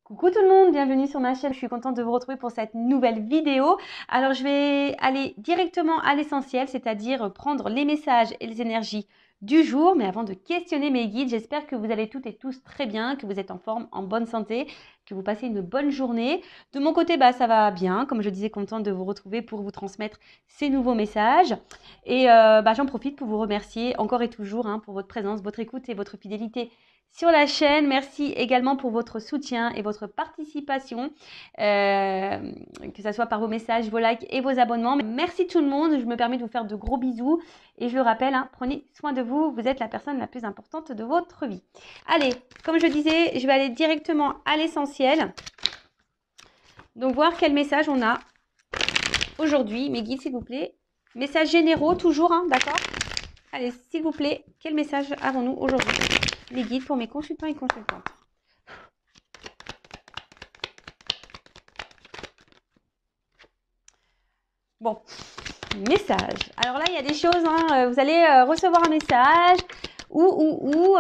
Coucou tout le monde, bienvenue sur ma chaîne. Je suis contente de vous retrouver pour cette nouvelle vidéo. Alors, je vais aller directement à l'essentiel, c'est-à-dire prendre les messages et les énergies du jour. Mais avant de questionner mes guides, j'espère que vous allez toutes et tous très bien, que vous êtes en forme, en bonne santé, que vous passez une bonne journée. De mon côté, ça va bien. Comme je disais, contente de vous retrouver pour vous transmettre ces nouveaux messages. Et j'en profite pour vous remercier encore et toujours pour votre présence, votre écoute et votre fidélité sur la chaîne. Merci également pour votre soutien et votre participation, que ce soit par vos messages, vos likes et vos abonnements. Merci tout le monde, je me permets de vous faire de gros bisous et je le rappelle, prenez soin de vous, vous êtes la personne la plus importante de votre vie. Allez, comme je disais, je vais aller directement à l'essentiel. Donc voir quel message on a aujourd'hui. Mes guides, s'il vous plaît. Messages généraux toujours, d'accord? Allez, s'il vous plaît, quel message avons-nous aujourd'hui? Les guides pour mes consultants et consultantes. Bon, message. Alors là, il y a des choses, vous allez recevoir un message ou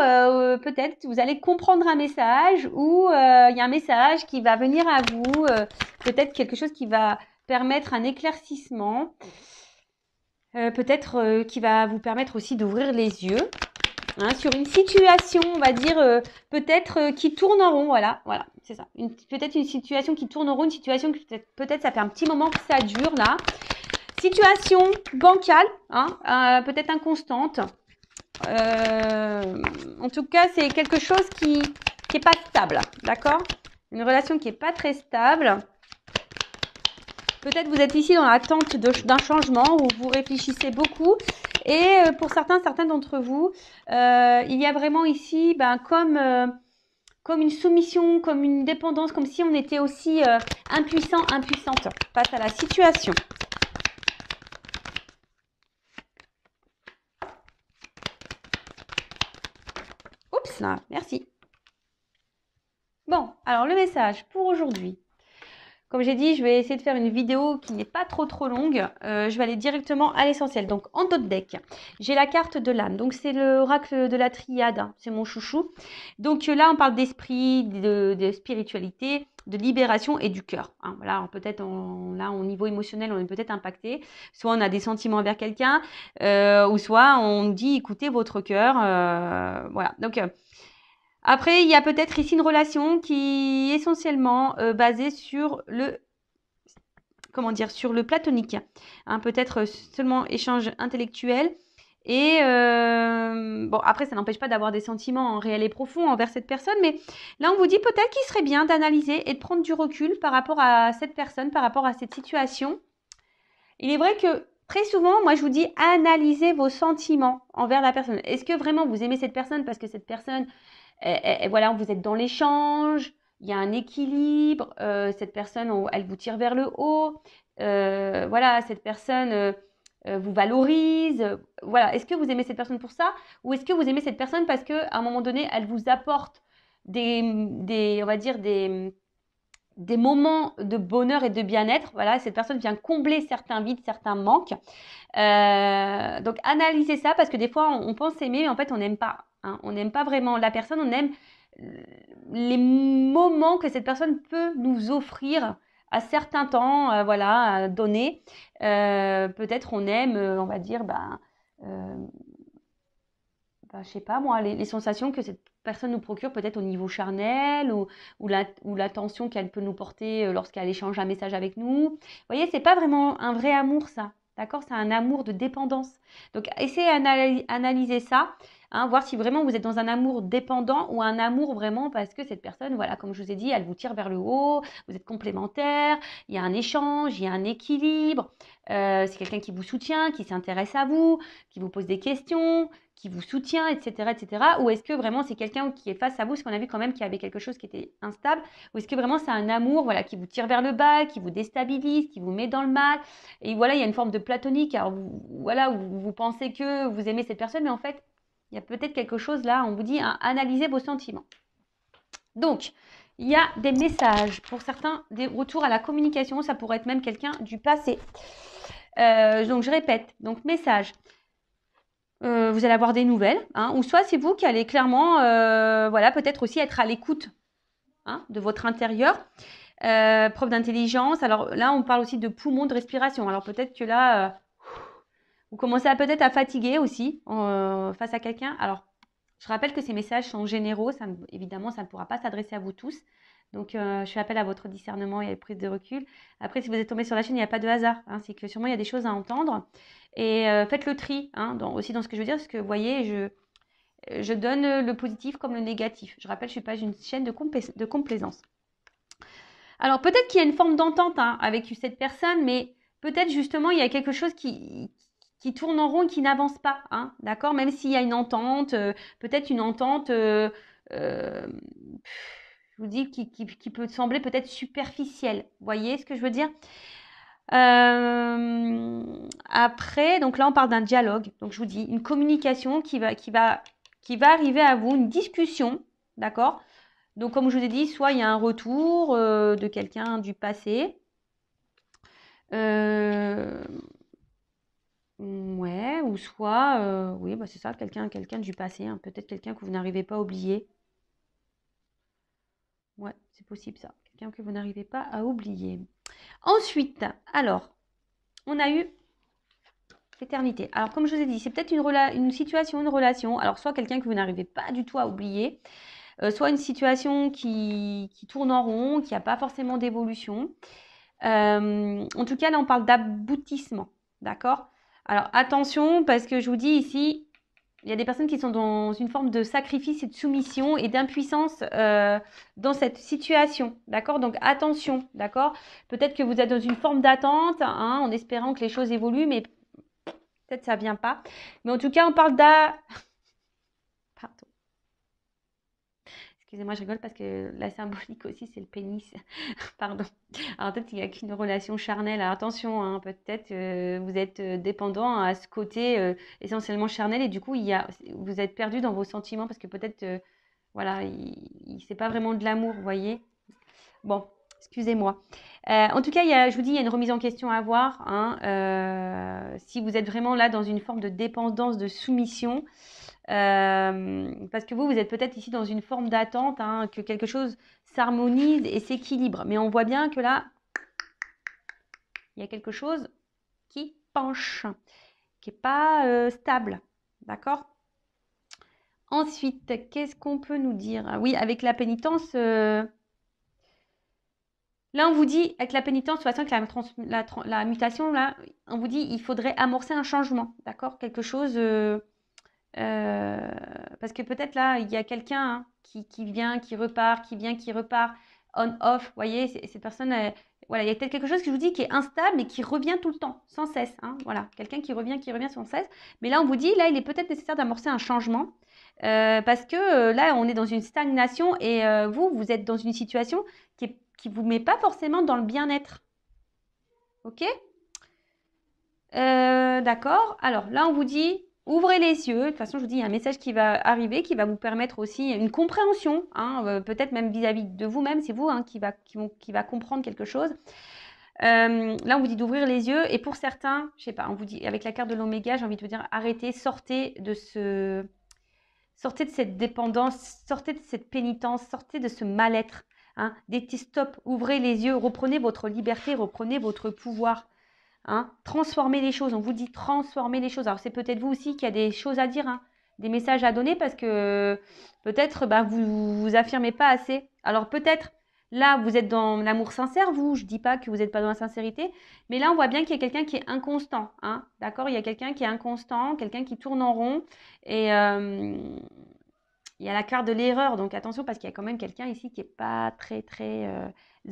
peut-être vous allez comprendre un message ou il y a un message qui va venir à vous, peut-être quelque chose qui va permettre un éclaircissement, peut-être qui va vous permettre aussi d'ouvrir les yeux. Sur une situation, on va dire, peut-être qui tourne en rond, voilà, c'est ça. Peut-être une situation qui tourne en rond, une situation que peut-être ça fait un petit moment que ça dure, là. Situation bancale, peut-être inconstante. En tout cas, c'est quelque chose qui n'est pas stable, d'accord? Une relation qui n'est pas très stable. Peut-être vous êtes ici dans l'attente d'un changement où vous réfléchissez beaucoup. Et pour certains d'entre vous, il y a vraiment ici comme une soumission, comme une dépendance, comme si on était aussi impuissante face à la situation. Oups là, merci. Bon, alors le message pour aujourd'hui. Comme j'ai dit, je vais essayer de faire une vidéo qui n'est pas trop longue. Je vais aller directement à l'essentiel. Donc, en dos de deck, j'ai la carte de l'âme. Donc, c'est l'oracle de la triade. C'est mon chouchou. Donc, là, on parle d'esprit, de spiritualité, de libération et du cœur. Voilà, peut-être là, au niveau émotionnel, on est peut-être impacté. Soit on a des sentiments envers quelqu'un, ou soit on dit, écoutez votre cœur. Voilà, donc... Après, il y a peut-être ici une relation qui est essentiellement basée sur sur le platonique. Peut-être seulement échange intellectuel. Et bon, après, ça n'empêche pas d'avoir des sentiments réels et profonds envers cette personne. Mais là, on vous dit peut-être qu'il serait bien d'analyser et de prendre du recul par rapport à cette personne, par rapport à cette situation. Il est vrai que très souvent, moi, je vous dis analysez vos sentiments envers la personne. Est-ce que vraiment vous aimez cette personne parce que cette personne... Et voilà, vous êtes dans l'échange, il y a un équilibre, cette personne, elle vous tire vers le haut, voilà, cette personne vous valorise, voilà. Est-ce que vous aimez cette personne pour ça ou est-ce que vous aimez cette personne parce qu'à un moment donné, elle vous apporte on va dire des moments de bonheur et de bien-être. Voilà, cette personne vient combler certains vides, certains manques. Donc, analysez ça parce que des fois, on pense aimer, mais en fait, on n'aime pas. On n'aime pas vraiment la personne, on aime les moments que cette personne peut nous offrir à certains temps, voilà, donnés. Peut-être on aime, on va dire, je sais pas moi, les sensations que cette personne nous procure peut-être au niveau charnel ou l'attention qu'elle peut nous porter lorsqu'elle échange un message avec nous. Vous voyez, c'est pas vraiment un vrai amour ça, d'accord? C'est un amour de dépendance. Donc essayez d'analyser ça, voir si vraiment vous êtes dans un amour dépendant ou un amour vraiment parce que cette personne, voilà, comme je vous ai dit, elle vous tire vers le haut, vous êtes complémentaires, il y a un échange, il y a un équilibre, c'est quelqu'un qui vous soutient, qui s'intéresse à vous, qui vous pose des questions, qui vous soutient, etc., etc. Ou est-ce que vraiment c'est quelqu'un qui est face à vous, parce qu'on a vu quand même qu'il y avait quelque chose qui était instable, ou est-ce que vraiment c'est un amour, voilà, qui vous tire vers le bas, qui vous déstabilise, qui vous met dans le mal, et voilà, il y a une forme de platonique, alors voilà, vous pensez que vous aimez cette personne, mais en fait, il y a peut-être quelque chose là, on vous dit, analysez vos sentiments. Donc, il y a des messages, pour certains, des retours à la communication, ça pourrait être même quelqu'un du passé. Donc, je répète, donc message. Vous allez avoir des nouvelles, ou soit c'est vous qui allez clairement, voilà, peut-être aussi être à l'écoute hein, de votre intérieur. Preuve d'intelligence. Alors là, on parle aussi de poumons, de respiration. Alors peut-être que là, vous commencez peut-être à fatiguer aussi face à quelqu'un. Alors, je rappelle que ces messages sont généraux. Évidemment, ça ne pourra pas s'adresser à vous tous. Donc, je fais appel à votre discernement et à la prise de recul. Après, si vous êtes tombé sur la chaîne, il n'y a pas de hasard. Hein, c'est que sûrement, il y a des choses à entendre. Et faites le tri hein, aussi dans ce que je veux dire. Parce que, vous voyez, je donne le positif comme le négatif. Je rappelle, je ne suis pas une chaîne de complaisance. Alors, peut-être qu'il y a une forme d'entente hein, avec cette personne, mais peut-être justement, il y a quelque chose qui tourne en rond et qui n'avance pas. Hein, d'accord. Même s'il y a une entente, peut-être une entente, je vous dis, qui peut sembler peut-être superficielle. Vous voyez ce que je veux dire? Après, donc là, on parle d'un dialogue. Donc, je vous dis, une communication qui va arriver à vous, une discussion, d'accord? Donc, comme je vous ai dit, soit il y a un retour de quelqu'un du passé. Ouais, ou soit, oui, bah c'est ça, quelqu'un du passé, hein, peut-être quelqu'un que vous n'arrivez pas à oublier. Ouais, c'est possible ça. Quelqu'un que vous n'arrivez pas à oublier. Ensuite, alors, on a eu l'éternité. Alors, comme je vous ai dit, c'est peut-être une situation, une relation. Alors, soit quelqu'un que vous n'arrivez pas du tout à oublier, soit une situation qui tourne en rond, qui n'a pas forcément d'évolution. En tout cas, là, on parle d'aboutissement. D'accord? Alors, attention, parce que je vous dis ici, il y a des personnes qui sont dans une forme de sacrifice et de soumission et d'impuissance dans cette situation. D'accord? Donc, attention. D'accord? Peut-être que vous êtes dans une forme d'attente, hein, en espérant que les choses évoluent, mais peut-être ça ne vient pas. Mais en tout cas, on parle Pardon. Excusez-moi, je rigole parce que la symbolique aussi, c'est le pénis. Pardon. Alors peut-être qu'il n'y a qu'une relation charnelle. Alors, attention, hein, peut-être vous êtes dépendant à ce côté essentiellement charnel et du coup, vous êtes perdu dans vos sentiments parce que peut-être, voilà, c'est pas vraiment de l'amour, vous voyez. Bon, excusez-moi. En tout cas, je vous dis, il y a une remise en question à avoir. Hein, si vous êtes vraiment là dans une forme de dépendance, de soumission, parce que vous êtes peut-être ici dans une forme d'attente, hein, que quelque chose s'harmonise et s'équilibre. Mais on voit bien que là, il y a quelque chose qui penche, qui n'est pas stable. D'accord? Ensuite, qu'est-ce qu'on peut nous dire? Ah oui, avec la pénitence, là on vous dit, avec la pénitence, de toute façon, avec la mutation, là, on vous dit il faudrait amorcer un changement. D'accord? Quelque chose. Parce que peut-être là, il y a quelqu'un hein, qui vient, qui repart, qui vient, qui repart, on-off. Vous voyez, cette personne, voilà, il y a peut-être quelque chose que je vous dis qui est instable et qui revient tout le temps, sans cesse. Hein, voilà, quelqu'un qui revient sans cesse. Mais là, on vous dit, là, il est peut-être nécessaire d'amorcer un changement. Parce que là, on est dans une stagnation et vous êtes dans une situation qui vous met pas forcément dans le bien-être. Ok? D'accord. Alors là, on vous dit, ouvrez les yeux. De toute façon, je vous dis, il y a un message qui va arriver, qui va vous permettre aussi une compréhension, hein, peut-être même vis-à-vis de vous-même. C'est vous hein, qui va comprendre quelque chose. Là, on vous dit d'ouvrir les yeux. Et pour certains, je sais pas, on vous dit, avec la carte de l'oméga, j'ai envie de vous dire, arrêtez, sortez de cette dépendance, sortez de cette pénitence, sortez de ce mal-être. Hein. Dites stop, ouvrez les yeux, reprenez votre liberté, reprenez votre pouvoir. Hein, transformer les choses, on vous dit transformer les choses. Alors c'est peut-être vous aussi qui a des choses à dire, hein, des messages à donner parce que peut-être vous affirmez pas assez. Alors peut-être là vous êtes dans l'amour sincère, vous, je dis pas que vous n'êtes pas dans la sincérité, mais là on voit bien qu'il y a quelqu'un qui est inconstant. Hein, d'accord? Il y a quelqu'un qui est inconstant, quelqu'un qui tourne en rond et il y a la carte de l'erreur, donc attention parce qu'il y a quand même quelqu'un ici qui n'est pas très très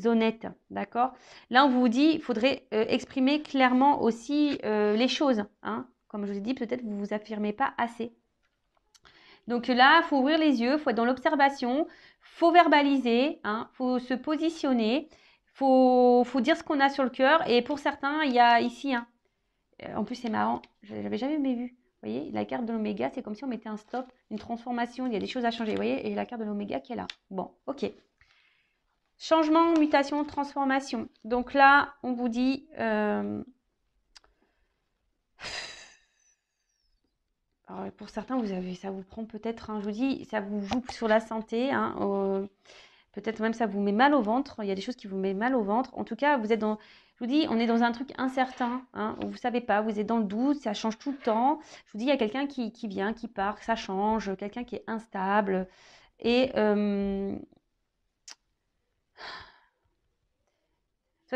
honnête, d'accord? Là, on vous dit, il faudrait exprimer clairement aussi les choses. Hein. Comme je vous ai dit, peut-être vous ne vous affirmez pas assez. Donc là, il faut ouvrir les yeux, il faut être dans l'observation, il faut verbaliser, il faut se positionner, il faut dire ce qu'on a sur le cœur. Et pour certains, il y a ici, en plus c'est marrant, je n'avais jamais vu. Vous voyez, la carte de l'oméga, c'est comme si on mettait un stop, une transformation, il y a des choses à changer. Vous voyez, et la carte de l'oméga qui est là. Bon, ok. Changement, mutation, transformation. Donc là, on vous dit... Alors, pour certains, ça vous prend peut-être, je vous dis, ça vous joue sur la santé. Peut-être même ça vous met mal au ventre. Il y a des choses qui vous mettent mal au ventre. En tout cas, vous êtes dans, je vous dis, on est dans un truc incertain. Hein, où vous ne savez pas, vous êtes dans le doute, ça change tout le temps. Je vous dis, il y a quelqu'un qui vient, qui part, ça change, quelqu'un qui est instable. Et de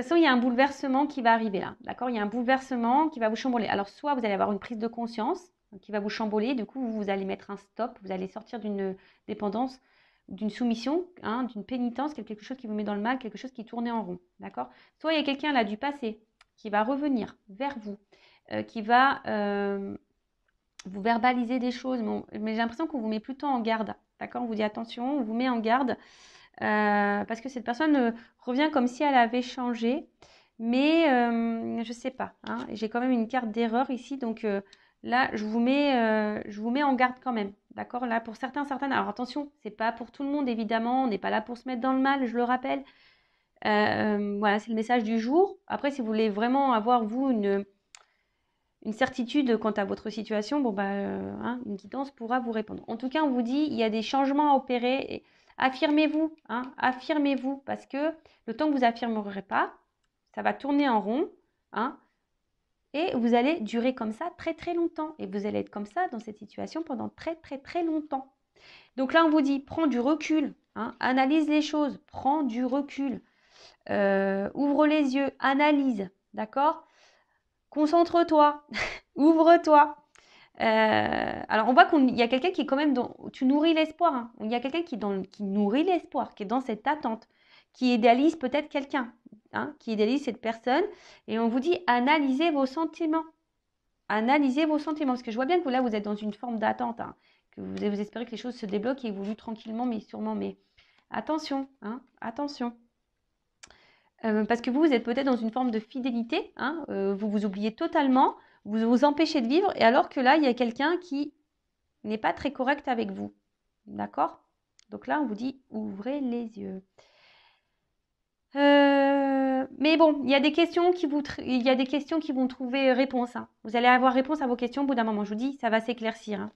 toute façon, il y a un bouleversement qui va arriver là. D'accord? Il y a un bouleversement qui va vous chambouler. Alors, soit vous allez avoir une prise de conscience qui va vous chambouler. Du coup, vous allez mettre un stop. Vous allez sortir d'une dépendance, d'une soumission, hein, d'une pénitence, quelque chose qui vous met dans le mal, quelque chose qui tournait en rond. D'accord? Soit il y a quelqu'un là du passé qui va revenir vers vous, qui va vous verbaliser des choses. Mais j'ai l'impression qu'on vous met plutôt en garde. D'accord? On vous dit attention, on vous met en garde. Parce que cette personne revient comme si elle avait changé. Mais je ne sais pas. Hein, j'ai quand même une carte d'erreur ici. Donc là, je vous mets en garde quand même. D'accord? Là, pour certaines. Alors attention, ce n'est pas pour tout le monde, évidemment. On n'est pas là pour se mettre dans le mal, je le rappelle. Voilà, c'est le message du jour. Après, si vous voulez vraiment avoir, vous, une certitude quant à votre situation, bon, hein, une guidance pourra vous répondre. En tout cas, on vous dit, il y a des changements à opérer. Et affirmez-vous, hein, affirmez-vous, parce que le temps que vous affirmerez pas, ça va tourner en rond, hein, et vous allez durer comme ça très très longtemps. Et vous allez être comme ça dans cette situation pendant très très très longtemps. Donc là, on vous dit, prends du recul, hein, analyse les choses, prends du recul, ouvre les yeux, analyse, d'accord? Concentre-toi, ouvre-toi. Alors, on voit qu'il y a quelqu'un qui est quand même dans... Tu nourris l'espoir. Hein. Il y a quelqu'un qui nourrit l'espoir, qui est dans cette attente, qui idéalise peut-être quelqu'un, hein, qui idéalise cette personne. Et on vous dit, analysez vos sentiments. Analysez vos sentiments. Parce que je vois bien que là, vous êtes dans une forme d'attente. Hein, que vous espérez que les choses se débloquent et évoluent tranquillement, mais sûrement. Mais attention, hein, attention. Parce que vous êtes peut-être dans une forme de fidélité. Hein, vous vous oubliez totalement. Vous vous empêchez de vivre. Et alors que là, il y a quelqu'un qui n'est pas très correct avec vous. D'accord? Donc là, on vous dit, ouvrez les yeux. Mais bon, il y a des questions qui vont trouver réponse. Hein. Vous allez avoir réponse à vos questions au bout d'un moment. Je vous dis, ça va s'éclaircir. Hein.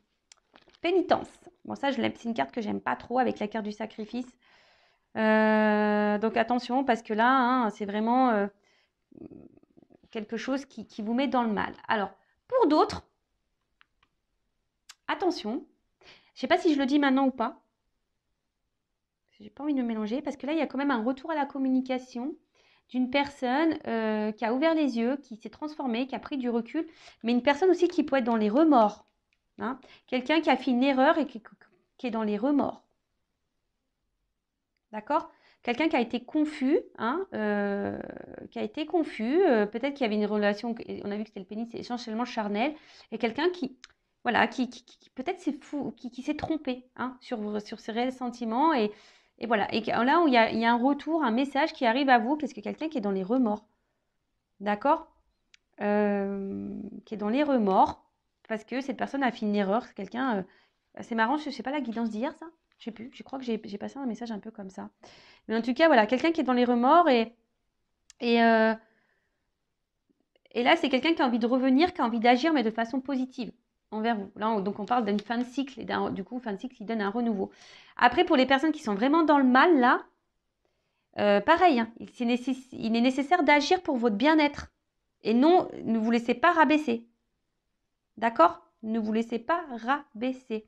Pénitence. Bon, ça, je l'aime. C'est une carte que j'aime pas trop avec la carte du sacrifice. Donc attention, parce que là, hein, c'est vraiment quelque chose qui vous met dans le mal. Alors, pour d'autres, attention. Je ne sais pas si je le dis maintenant ou pas. J'ai pas envie de me mélanger parce que là, il y a quand même un retour à la communication d'une personne qui a ouvert les yeux, qui s'est transformée, qui a pris du recul, mais une personne aussi qui peut être dans les remords. Hein. Quelqu'un qui a fait une erreur et qui est dans les remords. D'accord? Quelqu'un qui a été confus, hein, peut-être qu'il y avait une relation, on a vu que c'était le pénis, c'est essentiellement charnel, et quelqu'un qui, voilà, qui peut-être c'est fou, qui s'est trompé hein, sur ses réels sentiments, et voilà. Et là, où il y a un retour, un message qui arrive à vous, parce que quelqu'un qui est dans les remords, d'accord? Qui est dans les remords, parce que cette personne a fait une erreur, c'est quelqu'un, c'est marrant, je ne sais pas la guidance d'hier, ça? Je sais plus, je crois que j'ai passé un message un peu comme ça. Mais en tout cas, voilà, quelqu'un qui est dans les remords et là, c'est quelqu'un qui a envie de revenir, qui a envie d'agir, mais de façon positive envers vous. Là, donc, on parle d'une fin de cycle et du coup, fin de cycle qui donne un renouveau. Après, pour les personnes qui sont vraiment dans le mal, là, pareil, hein, il est nécessaire d'agir pour votre bien-être. Et non, ne vous laissez pas rabaisser. D'accord? Ne vous laissez pas rabaisser.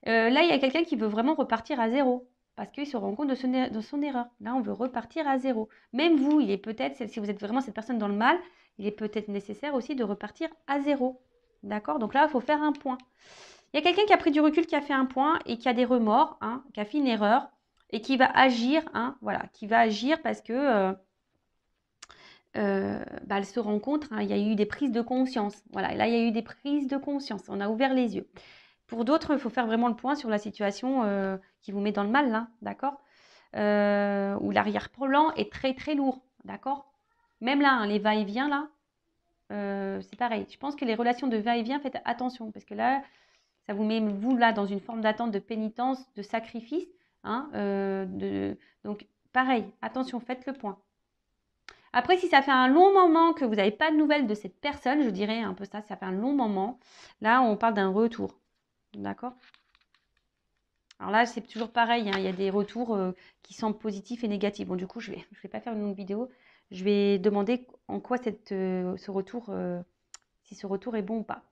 Là, il y a quelqu'un qui veut vraiment repartir à zéro parce qu'il se rend compte de son erreur. Là, on veut repartir à zéro. Même vous, il est peut-être, si vous êtes vraiment cette personne dans le mal, il est peut-être nécessaire aussi de repartir à zéro. D'accord? Donc là, il faut faire un point. Il y a quelqu'un qui a pris du recul, qui a fait un point et qui a des remords, hein, qui a fait une erreur et qui va agir, hein, voilà, qui va agir parce que elle se rencontre, hein, il y a eu des prises de conscience. Voilà, là, il y a eu des prises de conscience. On a ouvert les yeux. Pour d'autres, il faut faire vraiment le point sur la situation qui vous met dans le mal, là, d'accord? Où l'arrière-plan est très, très lourd, d'accord? Même là, hein, les va-et-vient, là, c'est pareil. Je pense que les relations de va-et-vient, faites attention, parce que là, ça vous met, vous, là, dans une forme d'attente, de pénitence, de sacrifice. Hein, donc, pareil, attention, faites le point. Après, si ça fait un long moment que vous n'avez pas de nouvelles de cette personne, je dirais un peu ça fait un long moment. Là, on parle d'un retour. D'accord? Alors là, c'est toujours pareil, hein, il y a des retours qui semblent positifs et négatifs. Bon, du coup, je vais pas faire une longue vidéo. Je vais demander en quoi ce retour, si ce retour est bon ou pas.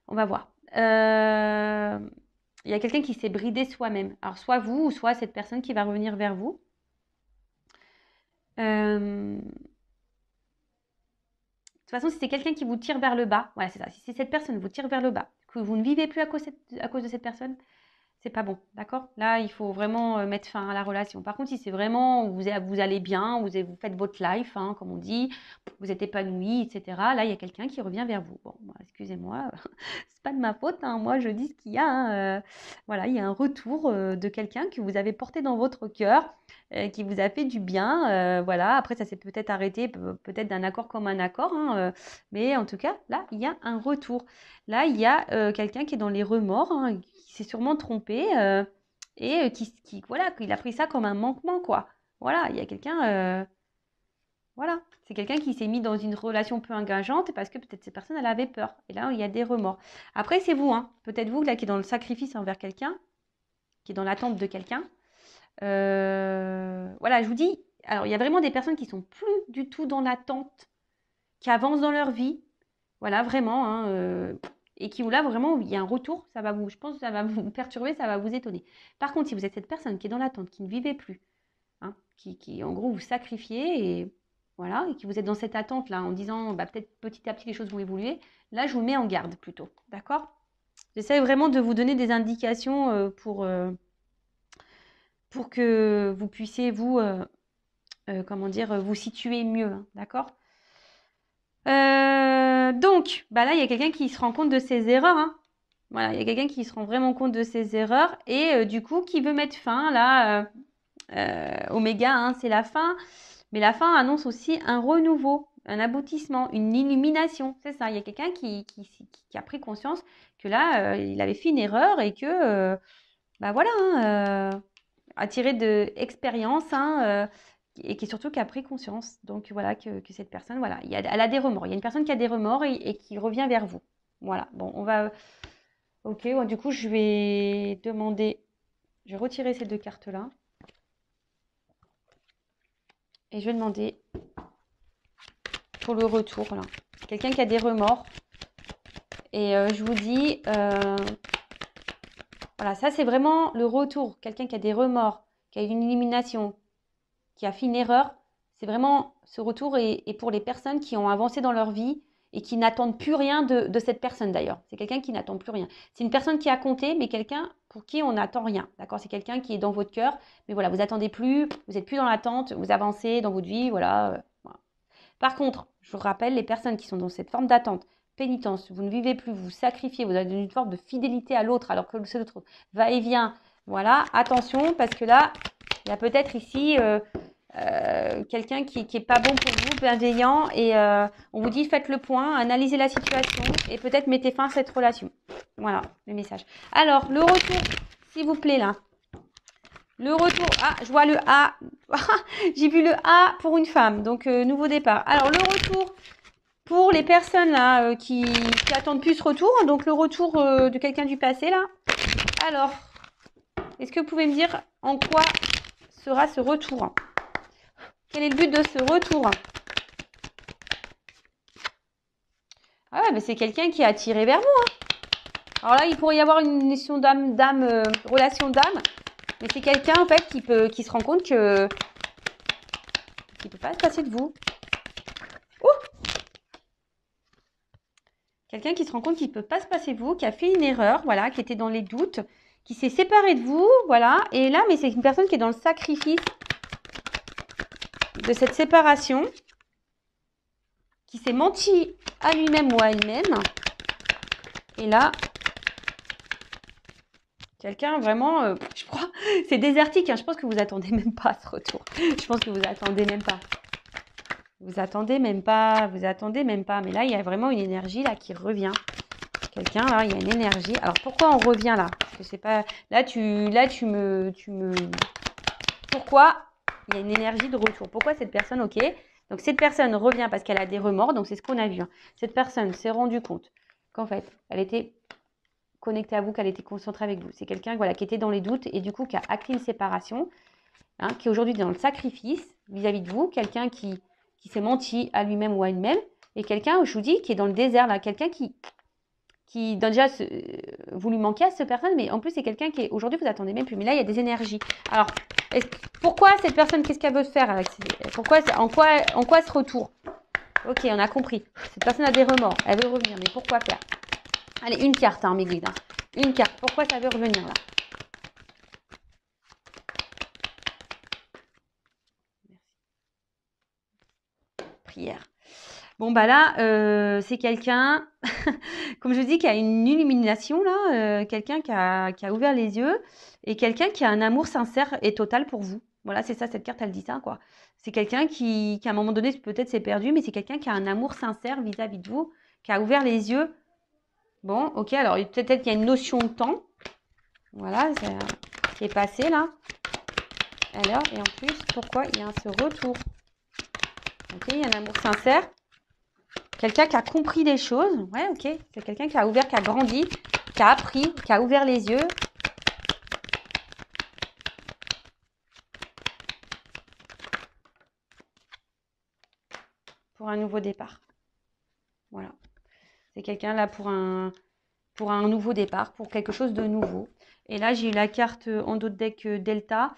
On va voir. Il y a quelqu'un qui s'est bridé soi-même. Alors, soit vous, ou soit cette personne qui va revenir vers vous. De toute façon, si c'est quelqu'un qui vous tire vers le bas, voilà, c'est ça. Si c'est cette personne vous tire vers le bas, que vous ne vivez plus à cause de cette personne, c'est pas bon, d'accord? Là, il faut vraiment mettre fin à la relation. Par contre, si c'est vraiment vous allez bien, vous faites votre life, hein, comme on dit, vous êtes épanoui, etc. Là, il y a quelqu'un qui revient vers vous. Bon, excusez-moi, c'est pas de ma faute, hein, moi je dis ce qu'il y a. Hein, voilà, il y a un retour de quelqu'un que vous avez porté dans votre cœur, qui vous a fait du bien. Voilà, après ça s'est peut-être arrêté, peut-être d'un accord comme un accord, hein, mais en tout cas, là, il y a un retour. Là, il y a quelqu'un qui est dans les remords, hein, qui s'est sûrement trompé et voilà, qu'il a pris ça comme un manquement, quoi. Voilà, il y a quelqu'un, voilà, c'est quelqu'un qui s'est mis dans une relation peu engageante parce que peut-être cette personne, elle avait peur. Et là, il y a des remords. Après, c'est vous, hein. Peut-être vous, là, qui est dans le sacrifice envers quelqu'un, qui est dans l'attente de quelqu'un. Voilà, je vous dis, alors, il y a vraiment des personnes qui sont plus du tout dans l'attente, qui avancent dans leur vie. Voilà, vraiment, hein, et qui, là, vraiment, il y a un retour, je pense que ça va vous perturber, ça va vous étonner. Par contre, si vous êtes cette personne qui est dans l'attente, qui ne vivait plus, hein, qui, en gros, vous sacrifiez, et voilà, et qui vous êtes dans cette attente-là, en disant, bah, peut-être petit à petit, les choses vont évoluer, là, je vous mets en garde, plutôt, d'accord? J'essaie vraiment de vous donner des indications pour que vous puissiez, vous, comment dire, vous situer mieux, hein, d'accord? Donc, bah là, il y a quelqu'un qui se rend compte de ses erreurs, hein. Voilà, il y a quelqu'un qui se rend vraiment compte de ses erreurs et du coup, qui veut mettre fin, là, Oméga, hein, c'est la fin. Mais la fin annonce aussi un renouveau, un aboutissement, une illumination. C'est ça, il y a quelqu'un qui a pris conscience que là, il avait fait une erreur et que, bah voilà, hein, a tiré de expérience, hein, et qui surtout qui a pris conscience. Donc voilà, que cette personne, voilà, elle a des remords. Il y a une personne qui a des remords et qui revient vers vous. Voilà, bon, on va... Ok, bon, du coup, je vais demander... Je vais retirer ces deux cartes-là. Et je vais demander pour le retour, là. Quelqu'un qui a des remords. Et je vous dis... voilà, ça, c'est vraiment le retour. Quelqu'un qui a des remords, qui a une élimination, qui a fait une erreur. C'est vraiment ce retour et pour les personnes qui ont avancé dans leur vie et qui n'attendent plus rien de cette personne d'ailleurs. C'est quelqu'un qui n'attend plus rien. C'est une personne qui a compté, mais quelqu'un pour qui on n'attend rien. D'accord? C'est quelqu'un qui est dans votre cœur, mais voilà, vous n'attendez plus, vous n'êtes plus dans l'attente, vous avancez dans votre vie, voilà, voilà. Par contre, je vous rappelle, les personnes qui sont dans cette forme d'attente, pénitence, vous ne vivez plus, vous sacrifiez, vous avez une forme de fidélité à l'autre alors que l'autre va et vient. Voilà, attention parce que là, il y a peut-être ici... quelqu'un qui est pas bon pour vous, bienveillant, et on vous dit faites le point, analysez la situation et peut-être mettez fin à cette relation. Voilà le message. Alors, le retour, s'il vous plaît, là. Le retour, ah, je vois le A. J'ai vu le A pour une femme, donc nouveau départ. Alors, le retour pour les personnes là qui attendent plus ce retour, donc le retour de quelqu'un du passé, là. Alors, est-ce que vous pouvez me dire en quoi sera ce retour ? Quel est le but de ce retour? Ah ouais, mais c'est quelqu'un qui est attiré vers vous. Hein. Alors là, il pourrait y avoir une relation d'âme, mais c'est quelqu'un en fait qui se rend compte que qui peut pas se passer de vous. Quelqu'un qui se rend compte qu'il peut pas se passer de vous, qui a fait une erreur, voilà, qui était dans les doutes, qui s'est séparé de vous, voilà. Et là, mais c'est une personne qui est dans le sacrifice de cette séparation, qui s'est menti à lui-même ou à elle-même. Et là, quelqu'un vraiment, je crois, c'est désertique. Hein, je pense que vous attendez même pas ce retour. Je pense que vous attendez même pas. Vous attendez même pas. Mais là, il y a vraiment une énergie là qui revient. Quelqu'un là, il y a une énergie. Alors pourquoi on revient là? Parce que c'est pas. Là, tu me. Pourquoi il y a une énergie de retour? Pourquoi cette personne, ok? Donc cette personne revient parce qu'elle a des remords. Donc c'est ce qu'on a vu. Hein. Cette personne s'est rendue compte qu'en fait, elle était connectée à vous, qu'elle était concentrée avec vous. C'est quelqu'un voilà, qui était dans les doutes et du coup qui a acté une séparation, hein, qui est aujourd'hui dans le sacrifice vis-à-vis de vous, quelqu'un qui s'est menti à lui-même ou à elle-même, et quelqu'un, je vous dis, qui est dans le désert, là, quelqu'un qui déjà, vous lui manquez à cette personne, mais en plus, c'est quelqu'un qui est, aujourd'hui, vous attendez même plus, mais là, il y a des énergies. Alors, pourquoi cette personne, qu'est-ce qu'elle veut faire avec pourquoi, en quoi ce retour? Ok, on a compris. Cette personne a des remords, elle veut revenir, mais pourquoi faire? Allez, une carte, hein, mes guides. Hein. Une carte, pourquoi ça veut revenir, là? Prière. Bon, bah là, c'est quelqu'un, comme je dis, qui a une illumination, là, quelqu'un qui a ouvert les yeux et quelqu'un qui a un amour sincère et total pour vous. Voilà, c'est ça, cette carte, elle dit ça, quoi. C'est quelqu'un qui, à un moment donné, peut-être s'est perdu, mais c'est quelqu'un qui a un amour sincère vis-à-vis de vous, qui a ouvert les yeux. Bon, ok, alors peut-être qu'il y a une notion de temps. Voilà, qui est passé, là. Alors, et en plus, pourquoi il y a ce retour? Ok, il y a un amour sincère. Quelqu'un qui a compris des choses. Ouais, ok. C'est quelqu'un qui a ouvert, qui a grandi, qui a appris, qui a ouvert les yeux. Pour un nouveau départ. Voilà. C'est quelqu'un là pour un nouveau départ, pour quelque chose de nouveau. Et là, j'ai eu la carte en dos de deck Delta.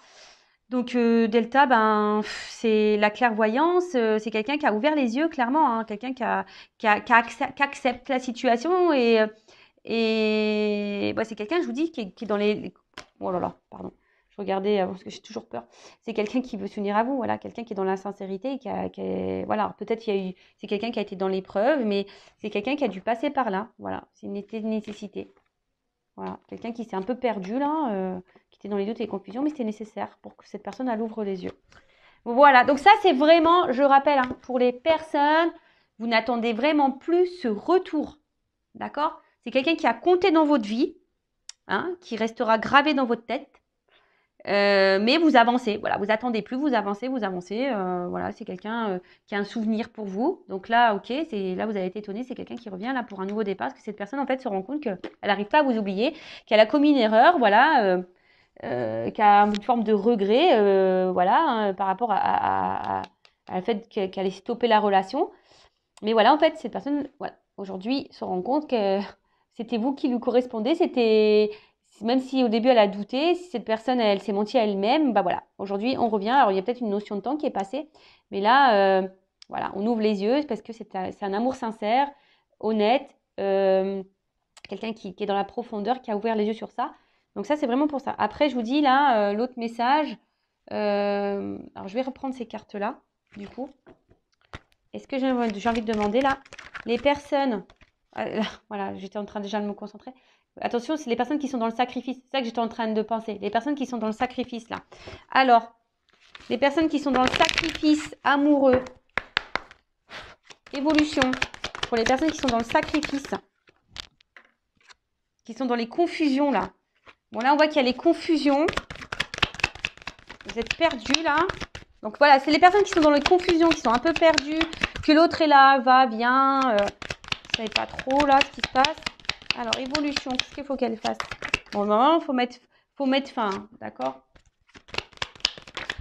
Donc, Delta, ben, c'est la clairvoyance. C'est quelqu'un qui a ouvert les yeux, clairement. Hein, quelqu'un qui accepte la situation. Et bah, c'est quelqu'un, je vous dis, qui est dans les... Oh là là, pardon. Je regardais parce que j'ai toujours peur. C'est quelqu'un qui veut s'unir à vous, voilà. Quelqu'un qui est dans la sincérité. Voilà, peut-être il y a eu... C'est quelqu'un qui a été dans l'épreuve, mais c'est quelqu'un qui a dû passer par là. Voilà, c'est une nécessité. Voilà, quelqu'un qui s'est un peu perdu là, qui était dans les doutes et les confusions, mais c'était nécessaire pour que cette personne elle ouvre les yeux. Voilà, donc ça c'est vraiment, je rappelle, hein, pour les personnes, vous n'attendez vraiment plus ce retour, d'accord? C'est quelqu'un qui a compté dans votre vie, hein, qui restera gravé dans votre tête, mais vous avancez, voilà, vous attendez plus, vous avancez, voilà, c'est quelqu'un qui a un souvenir pour vous. Donc là, ok, là vous avez été étonné, c'est quelqu'un qui revient là pour un nouveau départ, parce que cette personne en fait se rend compte qu'elle n'arrive pas à vous oublier, qu'elle a commis une erreur, voilà, qui a une forme de regret, voilà, hein, par rapport à le fait qu'elle ait stoppé la relation. Mais voilà, en fait, cette personne, voilà, aujourd'hui, se rend compte que c'était vous qui lui correspondez. Même si au début elle a douté, si cette personne, elle s'est mentie à elle-même, bah voilà, aujourd'hui, on revient. Alors, il y a peut-être une notion de temps qui est passée, mais là, voilà, on ouvre les yeux parce que c'est un amour sincère, honnête, quelqu'un qui est dans la profondeur, qui a ouvert les yeux sur ça. Donc ça, c'est vraiment pour ça. Après, je vous dis là, l'autre message, alors je vais reprendre ces cartes-là, du coup. Est-ce que j'ai envie de demander là, les personnes, voilà, j'étais en train déjà de me concentrer. Attention, c'est les personnes qui sont dans le sacrifice. C'est ça que j'étais en train de penser. Les personnes qui sont dans le sacrifice là. Alors, les personnes qui sont dans le sacrifice amoureux, évolution. Pour les personnes qui sont dans le sacrifice, qui sont dans les confusions là. Bon là, on voit qu'il y a les confusions. Vous êtes perdus là. Donc voilà, c'est les personnes qui sont dans les confusions, qui sont un peu perdues, que l'autre est là, va, vient. Vous ne savez pas trop là ce qui se passe. Alors, évolution, qu'est-ce qu'il faut qu'elle fasse? Bon, normalement, faut mettre fin, d'accord?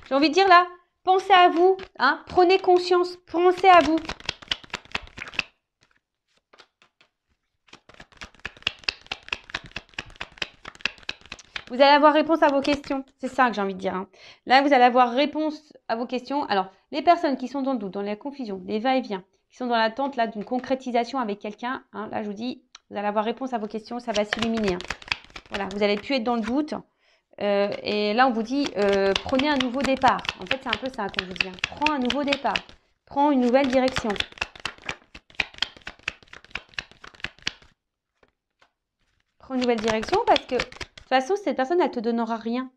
J'ai envie de dire là, pensez à vous, hein, prenez conscience, pensez à vous. Vous allez avoir réponse à vos questions. C'est ça que j'ai envie de dire. Hein. Là, vous allez avoir réponse à vos questions. Alors, les personnes qui sont dans le doute, dans la confusion, les va-et-vient, qui sont dans l'attente là d'une concrétisation avec quelqu'un, hein, là, je vous dis, vous allez avoir réponse à vos questions, ça va s'illuminer. Hein. Voilà, vous allez plus être dans le doute. Et là, on vous dit, prenez un nouveau départ. En fait, c'est un peu ça qu'on vous dit. Hein. Prends un nouveau départ. Prends une nouvelle direction. Prends une nouvelle direction parce que, de toute façon, cette personne, elle te donnera rien.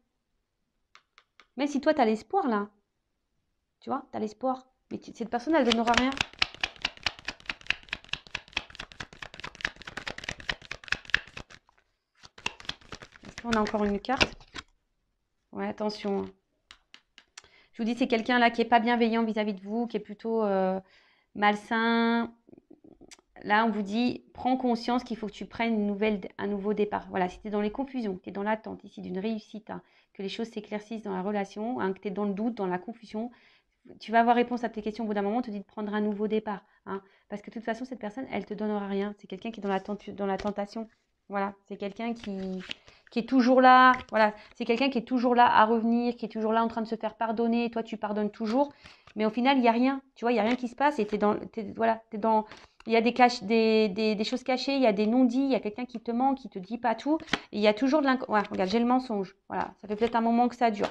Même si toi, tu as l'espoir, là. Tu vois, tu as l'espoir. Mais cette personne, elle ne donnera rien. Est-ce qu'on a encore une carte? Ouais, attention. Je vous dis, c'est quelqu'un là qui n'est pas bienveillant vis-à-vis de vous, qui est plutôt malsain. là, on vous dit, prends conscience qu'il faut que tu prennes un nouveau départ. Voilà, si tu es dans les confusions, que tu es dans l'attente ici d'une réussite, hein, que les choses s'éclaircissent dans la relation, hein, que tu es dans le doute, dans la confusion, tu vas avoir réponse à tes questions au bout d'un moment, on te dit de prendre un nouveau départ. Hein, parce que de toute façon, cette personne, elle te donnera rien. C'est quelqu'un qui est dans la tentation. Voilà, c'est quelqu'un qui est toujours là. Voilà, c'est quelqu'un qui est toujours là à revenir, qui est toujours là en train de se faire pardonner. Et toi, tu pardonnes toujours. Mais au final, il n'y a rien. Tu vois, il n'y a rien qui se passe. Et voilà, il y a des choses cachées, il y a des non-dits, il y a quelqu'un qui te ment, qui te dit pas tout. Et il y a toujours de ouais, regarde, j'ai le mensonge. Voilà, ça fait peut-être un moment que ça dure.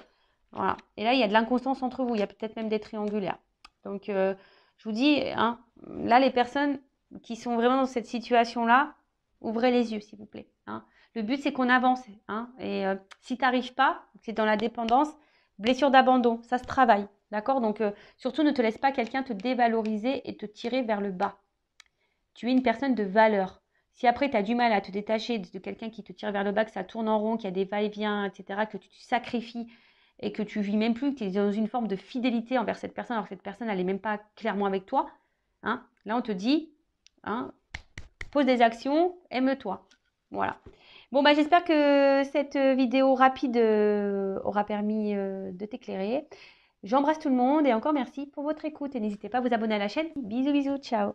Voilà. Et là, il y a de l'inconstance entre vous. Il y a peut-être même des triangulaires. Donc, je vous dis, hein, là, les personnes qui sont vraiment dans cette situation-là, ouvrez les yeux, s'il vous plaît. Hein. Le but, c'est qu'on avance. Hein. Et si tu n'arrives pas, c'est dans la dépendance, blessure d'abandon, ça se travaille. D'accord. Donc, surtout, ne te laisse pas quelqu'un te dévaloriser et te tirer vers le bas. Tu es une personne de valeur. Si après, tu as du mal à te détacher de quelqu'un qui te tire vers le bas, que ça tourne en rond, qu'il y a des va-et-vient, etc., que tu te sacrifies et que tu vis même plus, que tu es dans une forme de fidélité envers cette personne, alors que cette personne, elle n'est même pas clairement avec toi, hein, là, on te dit, hein, pose des actions, aime-toi. Voilà. Bon, bah, j'espère que cette vidéo rapide aura permis de t'éclairer. J'embrasse tout le monde et encore merci pour votre écoute. Et n'hésitez pas à vous abonner à la chaîne. Bisous, bisous, ciao.